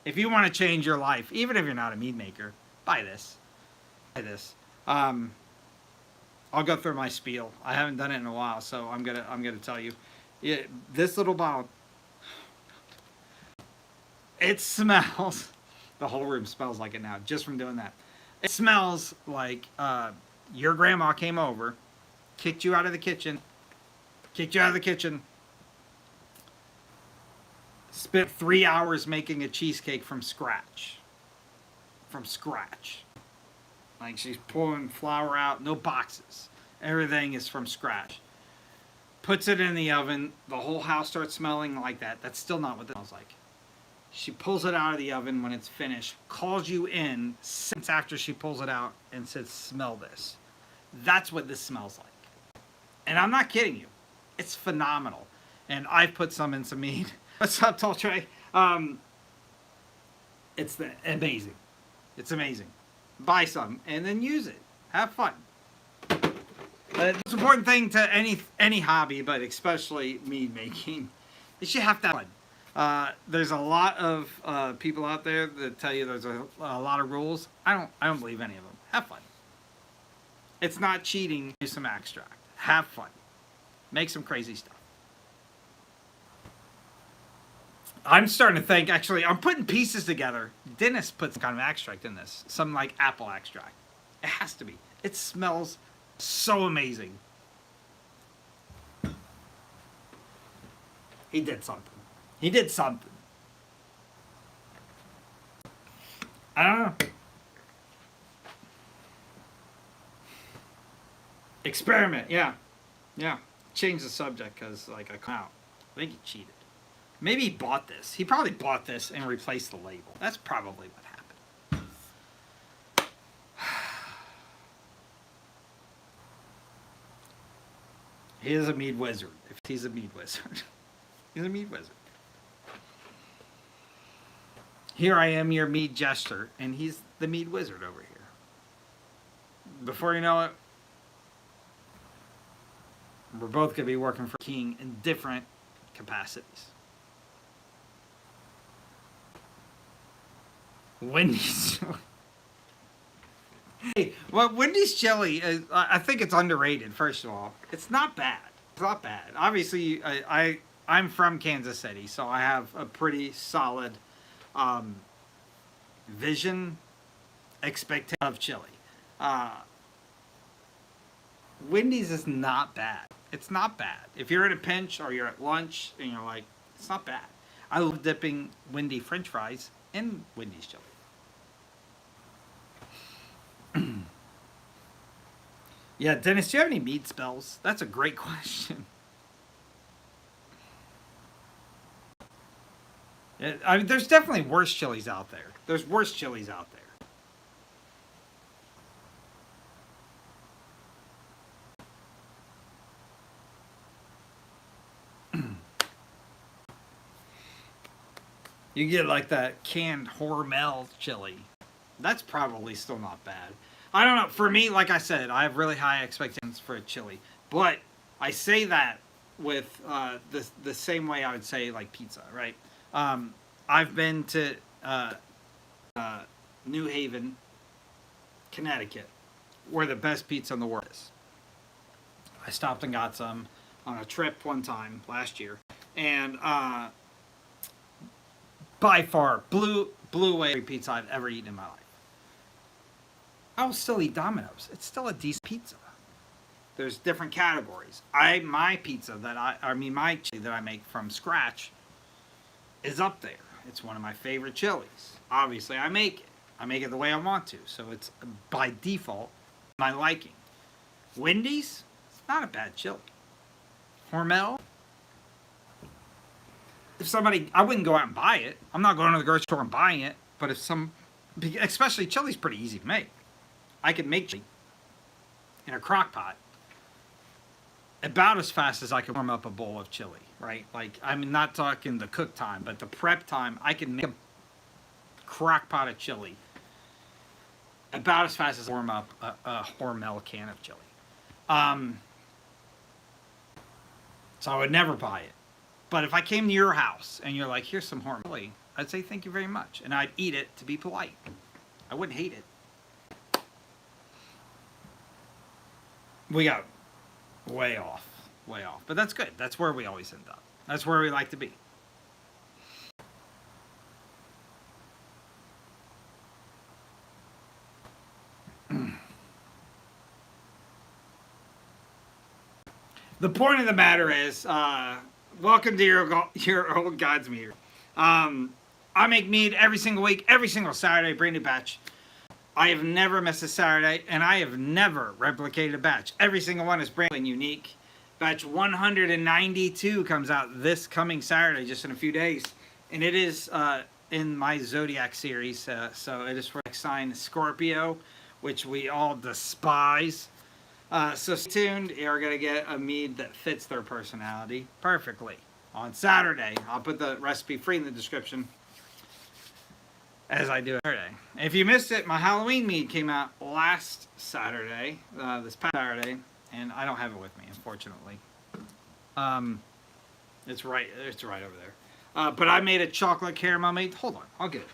If you want to change your life, even if you're not a mead maker, buy this. Buy this. I'll go through my spiel. I haven't done it in a while, so I'm gonna tell you. This little bottle, it smells. The whole room smells like it now, just from doing that. It smells like your grandma came over, kicked you out of the kitchen, spent 3 hours making a cheesecake from scratch. Like she's pulling flour out, no boxes. Everything is from scratch. Puts it in the oven. The whole house starts smelling like that. That's still not what it smells like. She pulls it out of the oven when it's finished, calls you in seconds after she pulls it out and says, smell this. That's what this smells like. And I'm not kidding you. It's phenomenal. And I've put some in some mead. What's up, Tall Trey? It's amazing. It's amazing. Buy some and then use it. Have fun. The most important thing to any hobby, but especially mead making, is you have to have fun. There's a lot of people out there that tell you there's a lot of rules. I don't believe any of them. Have fun. It's not cheating. Use some extract. Have fun. Make some crazy stuff. I'm starting to think, actually, I'm putting pieces together. Dennis puts kind of extract in this. Some like apple extract. It has to be. It smells so amazing. He did something. He did something. I don't know. Experiment, yeah. Yeah. Change the subject because, like, I come out. I think he cheated. Maybe he bought this. He probably bought this and replaced the label. That's probably what happened. He is a mead wizard. If he's a mead wizard. He's a mead wizard. Here I am, your mead jester, and he's the mead wizard over here. Before you know it, we're both going to be working for King in different capacities. Wendy's chili. Hey, well, Wendy's chili, I think it's underrated, first of all. It's not bad. It's not bad. Obviously, I'm from Kansas City, so I have a pretty solid vision, expectation of chili. Wendy's is not bad. It's not bad. If you're in a pinch or you're at lunch and you're like, it's not bad. I love dipping Wendy French fries in Wendy's chili. Yeah, Dennis, do you have any meat spells? That's a great question. I mean, there's definitely worse chilies out there. There's worse chilies out there. You get like that canned Hormel chili. That's probably still not bad. I don't know. For me, like I said, I have really high expectations for a chili. But I say that with the same way I would say like pizza, right? I've been to uh, New Haven, Connecticut, where the best pizza in the world is. I stopped and got some on a trip one time last year, and by far blew away every pizza I've ever eaten in my life. I will still eat Domino's. It's still a decent pizza. There's different categories. My pizza that my chili that I make from scratch is up there. It's one of my favorite chilies. Obviously, I make it. I make it the way I want to, so it's by default my liking. Wendy's, it's not a bad chili. Hormel, if somebody, I wouldn't go out and buy it. I'm not going to the grocery store and buying it. But especially chili's pretty easy to make. I can make chili in a crock pot about as fast as I can warm up a bowl of chili, right? Like, I'm not talking the cook time, but the prep time. I can make a crock pot of chili about as fast as I warm up a Hormel can of chili. So I would never buy it. But if I came to your house and you're like, here's some Hormel chili, I'd say thank you very much. And I'd eat it to be polite. I wouldn't hate it. We got way off. Way off. But that's good. That's where we always end up. That's where we like to be. The point of the matter is, welcome to your old God's meter. I make mead every single week, every single Saturday, brand new batch. I have never missed a Saturday, and I have never replicated a batch. Every single one is brand new and unique. Batch 192 comes out this coming Saturday, just in a few days. And it is in my Zodiac series, so it is for the sign Scorpio, which we all despise. So stay tuned. You're going to get a mead that fits their personality perfectly on Saturday. I'll put the recipe free in the description, as I do every day. If you missed it, my Halloween mead came out last Saturday, this past Saturday, and I don't have it with me, unfortunately. It's right over there. But I made a chocolate caramel mead. Hold on, I'll get it.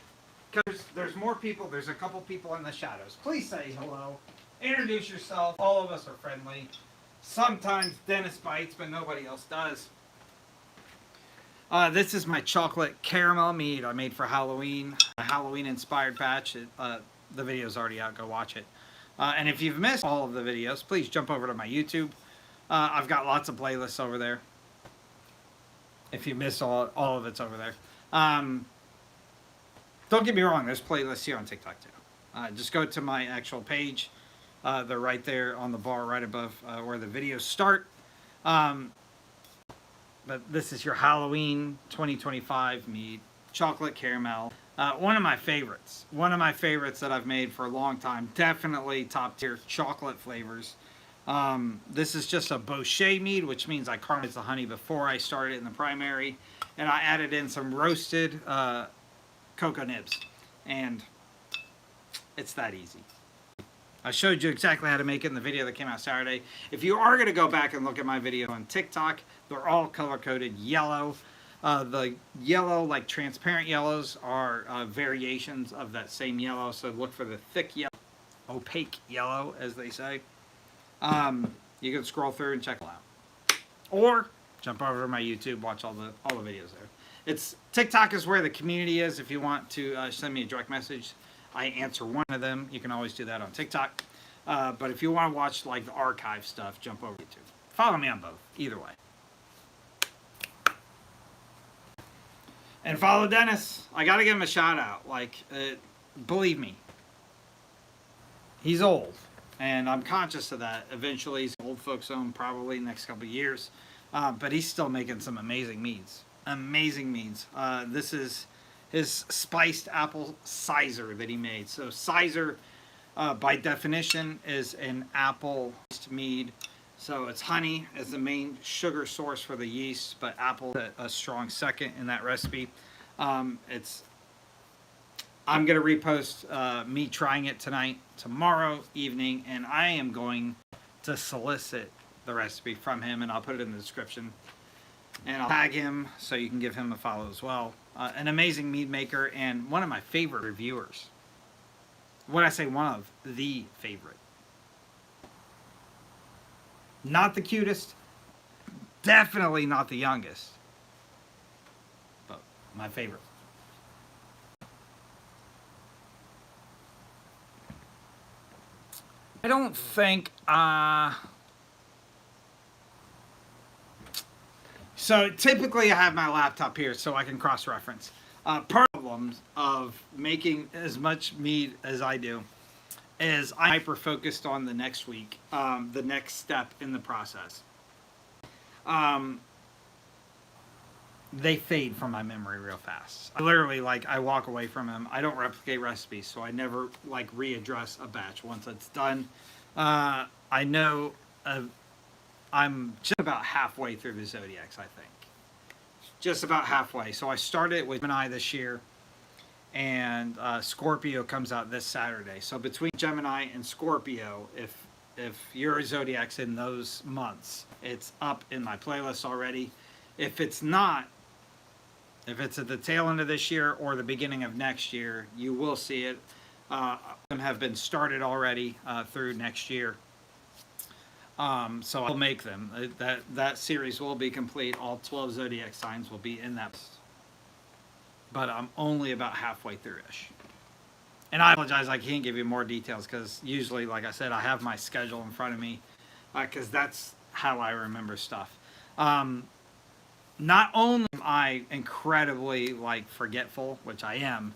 Because there's more people. There's a couple people in the shadows. Please say hello. Introduce yourself. All of us are friendly. Sometimes Dennis bites, but nobody else does. This is my chocolate caramel mead I made for Halloween. A Halloween-inspired batch. The video's already out. Go watch it. And if you've missed all of the videos, please jump over to my YouTube. I've got lots of playlists over there. If you missed all of it's over there. Don't get me wrong. There's playlists here on TikTok too. Just go to my actual page. They're right there on the bar right above where the videos start. But this is your Halloween 2025 mead, chocolate caramel. One of my favorites. One of my favorites that I've made for a long time. Definitely top tier chocolate flavors. This is just a Bochet mead, which means I caramelized the honey before I started it in the primary. And I added in some roasted cocoa nibs. And it's that easy. I showed you exactly how to make it in the video that came out Saturday. If you are going to go back and look at my video on TikTok, they're all color-coded yellow. The yellow, like transparent yellows, are variations of that same yellow. So look for the thick yellow, opaque yellow, as they say. You can scroll through and check it out. Or jump over to my YouTube, watch all the videos there. TikTok is where the community is. If you want to send me a direct message, I answer one of them. You can always do that on TikTok. But if you want to watch like the archive stuff, jump over to YouTube. Follow me on both, either way. And follow Dennis. I got to give him a shout out. Like, believe me, he's old. And I'm conscious of that. Eventually, he's old folks home probably next couple of years, but he's still making some amazing meads. Amazing meads. This is his spiced apple cider that he made. So cider, by definition, is an apple mead. So it's honey as the main sugar source for the yeast, but apple a strong second in that recipe. It's I'm going to repost me trying it tonight, tomorrow evening, and I am going to solicit the recipe from him, and I'll put it in the description. And I'll tag him so you can give him a follow as well. An amazing mead maker and one of my favorite reviewers. When I say one of, the favorite. Not the cutest, definitely not the youngest, but my favorite. I don't think, so typically I have my laptop here so I can cross-reference. Problems of making as much mead as I do is I'm hyper-focused on the next week, the next step in the process. They fade from my memory real fast. I literally, like, I walk away from them. I don't replicate recipes, so I never, like, readdress a batch once it's done. I know I'm just about halfway through the Zodiacs, I think. Just about halfway. So I started with Gemini this year, and Scorpio comes out this Saturday. So between Gemini and Scorpio, if your Zodiac's in those months, it's up in my playlist already. If it's not, if it's at the tail end of this year or the beginning of next year, you will see it. Them have been started already through next year. So I'll make them. That series will be complete. All 12 Zodiac signs will be in that. But I'm only about halfway through-ish. And I apologize, I can't give you more details because usually, like I said, I have my schedule in front of me because that's how I remember stuff. Not only am I incredibly, like, forgetful, which I am,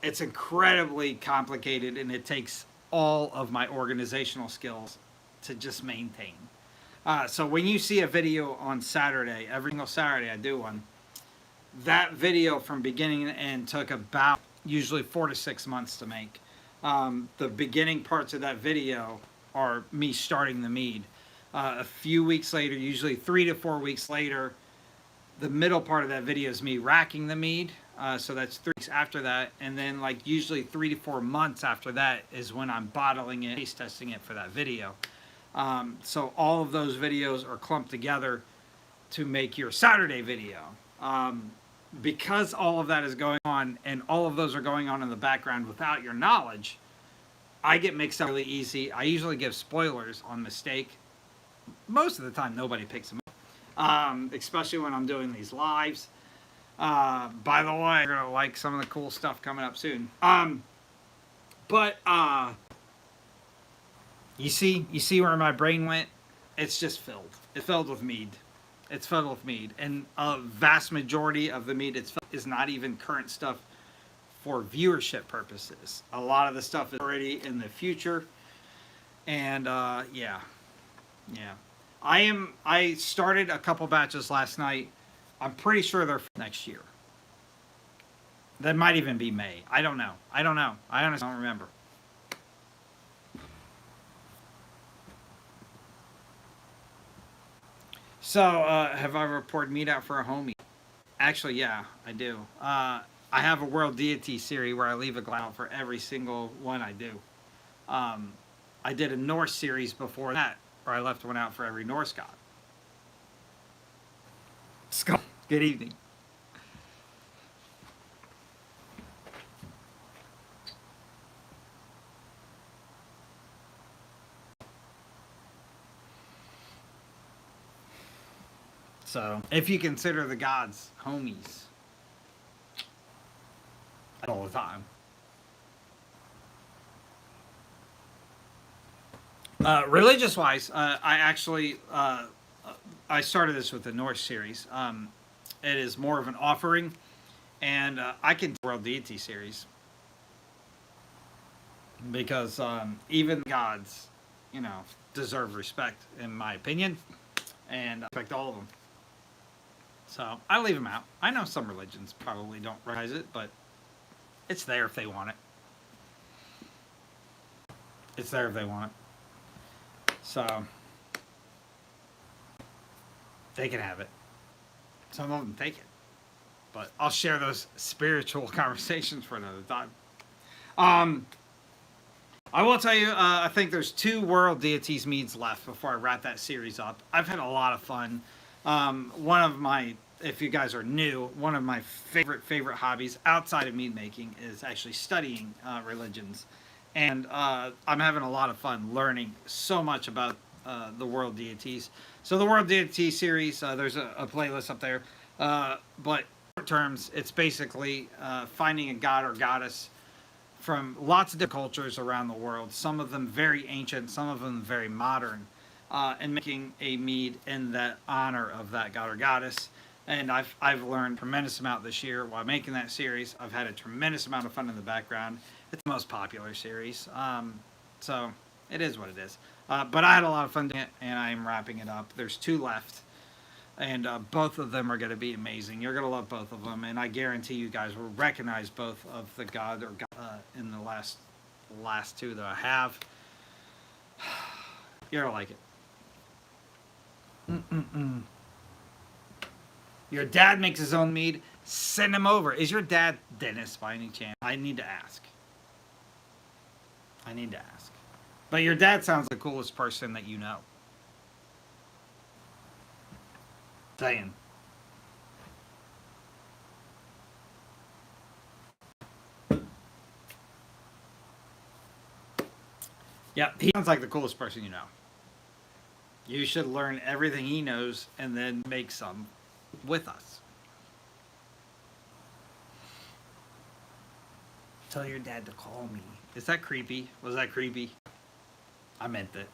it's incredibly complicated and it takes all of my organizational skills to just maintain. So when you see a video on Saturday, every single Saturday I do one, that video from beginning to end took about usually 4 to 6 months to make. The beginning parts of that video are me starting the mead. A few weeks later, usually 3 to 4 weeks later, the middle part of that video is me racking the mead. So that's 3 weeks after that. And then, like, usually 3 to 4 months after that is when I'm bottling it, taste testing it for that video. So all of those videos are clumped together to make your Saturday video. Because all of that is going on and all of those are going on in the background without your knowledge, I get mixed up really easy. I usually give spoilers on mistake. Most of the time, nobody picks them up, especially when I'm doing these lives. By the way, you're going to like some of the cool stuff coming up soon. You see where my brain went? It's just filled. It's filled with mead. It's filled with mead. And a vast majority of the mead is not even current stuff for viewership purposes. A lot of the stuff is already in the future. And, yeah. I started a couple batches last night. I'm pretty sure they're for next year. That might even be May. I don't know. I honestly don't remember. So, have I ever poured mead out for a homie? Actually, yeah, I do. I have a World Deity series where I leave a glass out for every single one I do. I did a Norse series before that, where I left one out for every Norse god. Skull. Good evening. So, if you consider the gods homies, all the time. Religious-wise, I actually I started this with the Norse series. It is more of an offering, and I can World Deity series. because even gods, you know, deserve respect, in my opinion, and I respect all of them. So I leave them out. I know some religions probably don't recognize it, but it's there if they want it. It's there if they want it. So they can have it. Some of them take it. But I'll share those spiritual conversations for another time. Um, I will tell you, I think there's 2 World Deities meads left before I wrap that series up. I've had a lot of fun. One of my, if you guys are new, one of my favorite hobbies outside of mead making is actually studying religions. And I'm having a lot of fun learning so much about the World Deities. So the World Deity series, there's a playlist up there. But in terms, it's basically finding a god or goddess from lots of different cultures around the world, some of them very ancient, some of them very modern, and making a mead in the honor of that god or goddess. And I've learned a tremendous amount this year while making that series. I've had a tremendous amount of fun in the background. It's the most popular series, so it is what it is. But I had a lot of fun doing it, and I am wrapping it up. There's 2 left, and both of them are going to be amazing. You're going to love both of them, and I guarantee you guys will recognize both of the god or in the last 2 that I have. You're going to like it. Mm-mm-mm. Your dad makes his own mead. Send him over. Is your dad Dennis by any chance? I need to ask. But your dad sounds like the coolest person that you know. Saying. Yeah, he sounds like the coolest person you know. You should learn everything he knows and then make some with us. Tell your dad to call me. Is that creepy? Was that creepy? I meant it.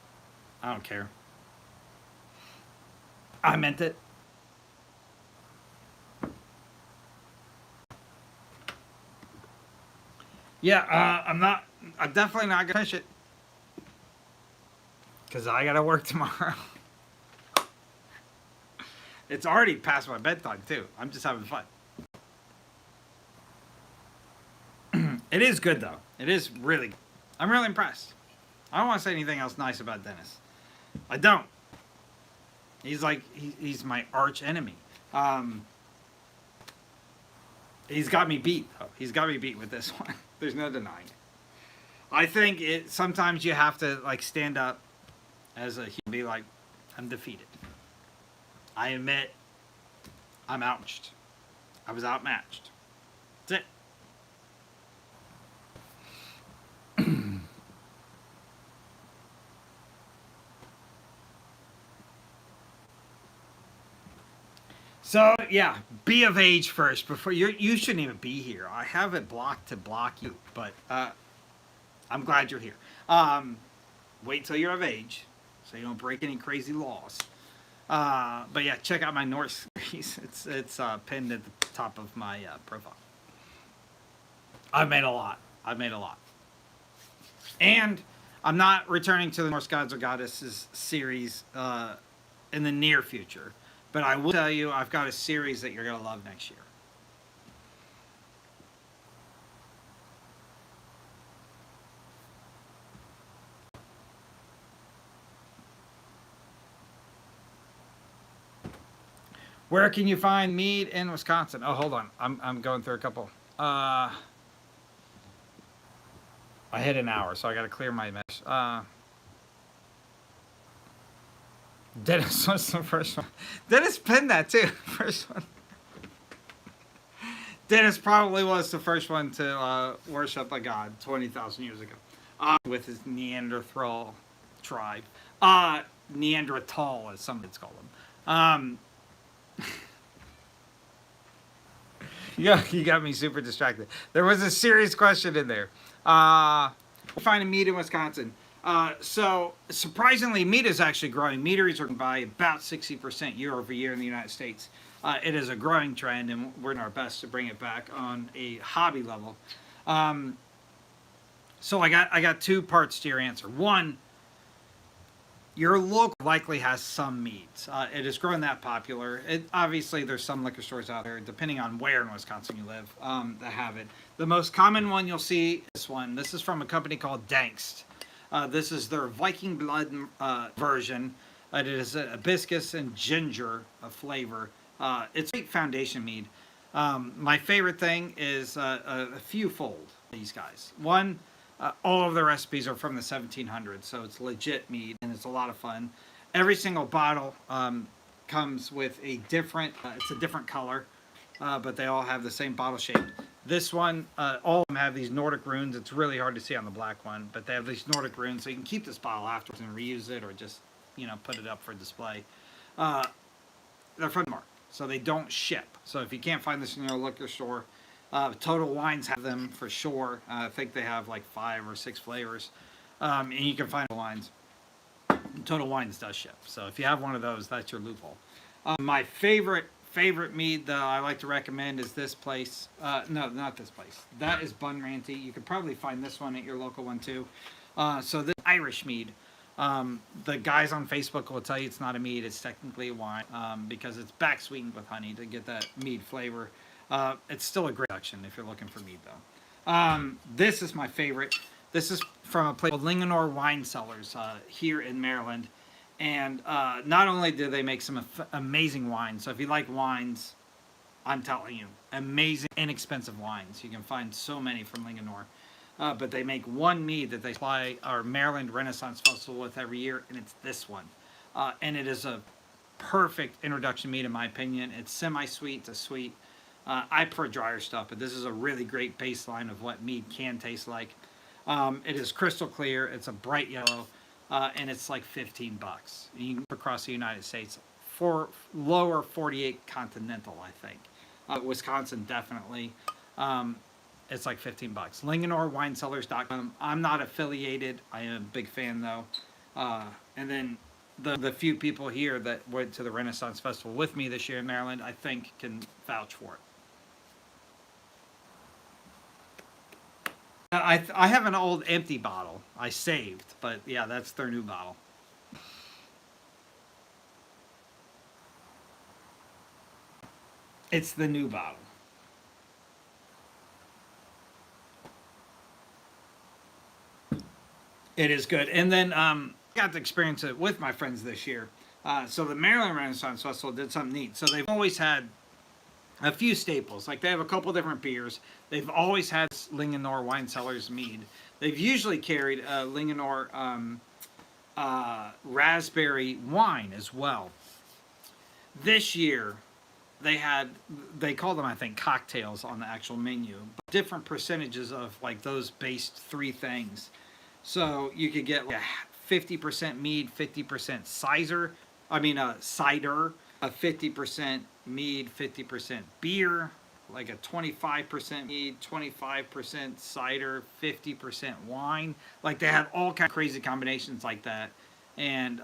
I don't care. I meant it. Yeah, I'm definitely not gonna finish it. Because I gotta work tomorrow. It's already past my bedtime, too. I'm just having fun. It is good, though. It is really good. I'm really impressed. I don't want to say anything else nice about Dennis. I don't. He's like, he's my arch enemy. He's got me beat, though. He's got me beat with this one. There's no denying it. I think sometimes you have to, like, stand up as a human, be like, I'm defeated. I admit I'm outmatched. I was outmatched. That's it. So yeah, be of age first before you shouldn't even be here. I have it blocked to block you, but I'm glad you're here. Wait till you're of age, so you don't break any crazy laws. But yeah, check out my Norse series. It's pinned at the top of my profile. I've made a lot. And I'm not returning to the Norse Gods or Goddesses series in the near future. But I will tell you, I've got a series that you're going to love next year. Where can you find mead in Wisconsin? Oh, hold on. I'm going through a couple. I hit an hour, so I got to clear my mess. Dennis was the first one. Dennis pinned that too. First one. Dennis probably was the first one to worship a god 20,000 years ago with his Neanderthal tribe. Neanderthal, as some kids call them. You got me super distracted. There was a serious question in there. Finding mead in Wisconsin. So surprisingly, mead is actually growing. Meaderies are by about 60% year over year in the United States. It is a growing trend, and we're doing our best to bring it back on a hobby level. So I got two parts to your answer. One, your local likely has some meads. It is growing that popular. Obviously, there's some liquor stores out there, depending on where in Wisconsin you live, that have it. The most common one you'll see is this one. This is from a company called Dankst. This is their Viking Blood version. It is a hibiscus and ginger flavor. It's a great foundation mead. My favorite thing is a few fold. These guys. One, all of the recipes are from the 1700s, so it's legit mead and it's a lot of fun. Every single bottle comes with a different. It's a different color, but they all have the same bottle shape. This one, all of them have these Nordic runes. It's really hard to see on the black one, but they have these Nordic runes, so you can keep this bottle afterwards and reuse it, or just put it up for display. They're from Denmark, so they don't ship. So if you can't find this in your liquor store, Total Wines have them for sure. I think they have like 5 or 6 flavors, and you can find wines. Total Wines does ship, so if you have one of those, that's your loophole. My favorite mead that I like to recommend is this place. No, not this place. That is Bunranty. You could probably find this one at your local one too. So this Irish mead. The guys on Facebook will tell you it's not a mead, it's technically a wine, because it's back sweetened with honey to get that mead flavor. It's still a great option if you're looking for mead though. This is my favorite. This is from a place called Linganore Wine Cellars here in Maryland. And not only do they make some amazing wines, so if you like wines, I'm telling you, amazing, inexpensive wines. You can find so many from Linganore. But they make one mead that they supply our Maryland Renaissance Festival with every year, and it's this one. And it is a perfect introduction mead, in my opinion. It's semi-sweet to sweet. I prefer drier stuff, but this is a really great baseline of what mead can taste like. It is crystal clear. It's a bright yellow, and it's like $15. You can across the United States for lower 48 continental, I think. Wisconsin definitely. It's like $15. LinganoreWineCellars.com. I'm not affiliated. I am a big fan though. And then the few people here that went to the Renaissance Festival with me this year in Maryland, I think can vouch for it. I have an old empty bottle I saved, but yeah, that's their new bottle. It's the new bottle. It is good. And then got to experience it with my friends this year. So the Maryland Renaissance Festival did something neat. So they've always had a few staples. Like they have a couple different beers. They've always had Linganore Wine Cellars mead. They've usually carried Linganore raspberry wine as well. This year, they call them, I think, cocktails on the actual menu. Different percentages of like those based 3 things. So you could get like a 50% mead, 50% cider, a 50% mead, 50% beer, like a 25% mead, 25% cider, 50% wine. Like they have all kind of crazy combinations like that. And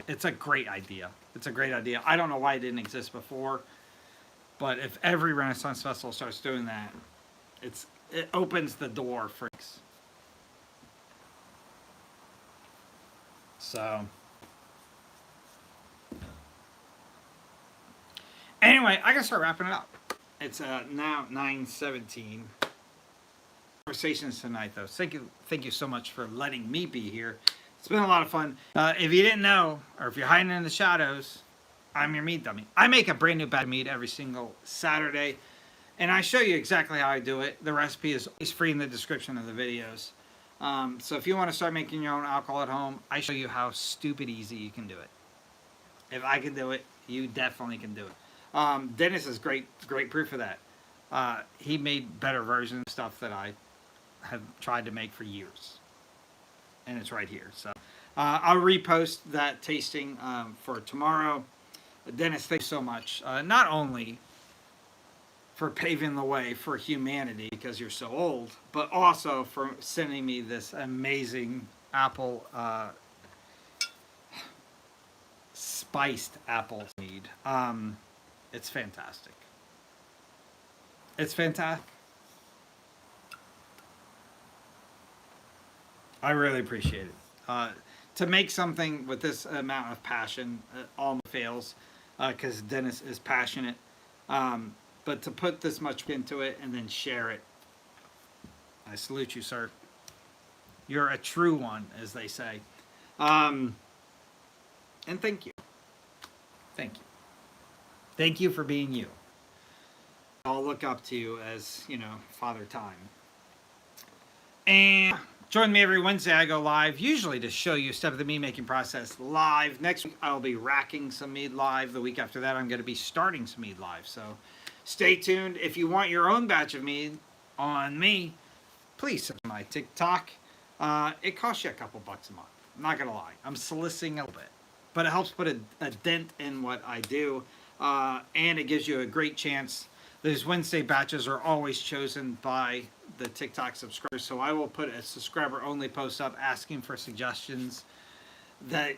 it's a great idea. It's a great idea. I don't know why it didn't exist before, but if every Renaissance Festival starts doing that, it opens the door for. So anyway, I gotta start wrapping it up. It's now 9:17. Conversations tonight, though. Thank you so much for letting me be here. It's been a lot of fun. If you didn't know, or if you're hiding in the shadows, I'm your mead dummy. I make a brand new batch of mead every single Saturday, and I show you exactly how I do it. The recipe is free in the description of the videos. So if you want to start making your own alcohol at home, I show you how stupid easy you can do it. If I can do it, you definitely can do it. Dennis is great proof of that. He made better versions of stuff that I have tried to make for years. And it's right here. So I'll repost that tasting for tomorrow. Dennis, thanks so much. Not only for paving the way for humanity because you're so old, but also for sending me this amazing apple, spiced apple mead. It's fantastic. It's fantastic. I really appreciate it. To make something with this amount of passion almost fails because Dennis is passionate. But to put this much into it and then share it, I salute you, sir. You're a true one, as they say. And thank you. Thank you. Thank you for being you. I'll look up to you as, Father Time. And join me every Wednesday. I go live, usually to show you a step of the mead making process live. Next week, I'll be racking some mead live. The week after that, I'm going to be starting some mead live. So stay tuned. If you want your own batch of mead on me, please subscribe to my TikTok. It costs you a couple bucks a month. I'm not going to lie. I'm soliciting a little bit. But it helps put a dent in what I do. And it gives you a great chance. Those Wednesday batches are always chosen by the TikTok subscribers. So I will put a subscriber-only post up asking for suggestions. The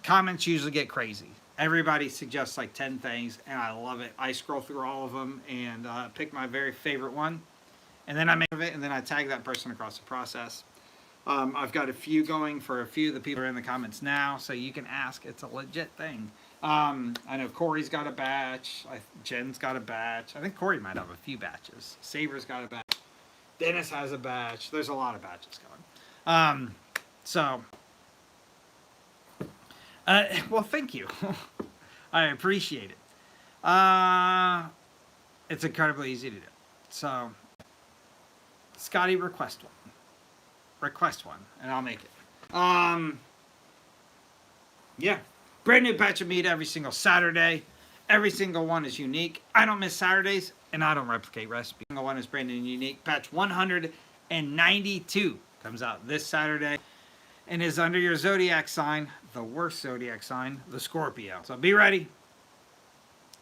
comments usually get crazy. Everybody suggests like 10 things, and I love it. I scroll through all of them and pick my very favorite one. And then I make it, and then I tag that person across the process. I've got a few going for a few of the people who are in the comments now, so you can ask. It's a legit thing. I know Corey's got a batch. Jen's got a batch. I think Corey might have a few batches. Saber's got a batch. Dennis has a batch. There's a lot of batches going. Well, thank you. I appreciate it. It's incredibly easy to do. So, Scotty, request one. Request one, and I'll make it. Yeah. Brand new batch of mead every single Saturday. Every single one is unique. I don't miss Saturdays, and I don't replicate recipes. Every single one is brand new and unique. Batch 192 comes out this Saturday and is under your zodiac sign, the worst zodiac sign, the Scorpio. So be ready.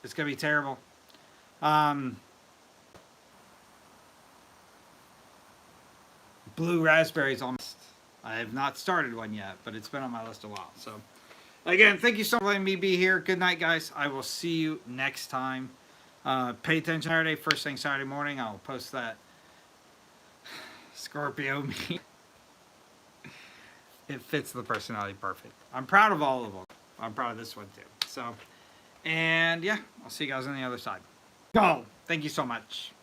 It's going to be terrible. Blue raspberries almost. I have not started one yet, but it's been on my list a while. So, again, thank you so much for letting me be here. Good night, guys. I will see you next time. Pay attention Saturday. First thing Saturday morning, I'll post that Scorpio meat. It fits the personality perfect. I'm proud of all of them. I'm proud of this one, too. So, and yeah, I'll see you guys on the other side. Go! Thank you so much.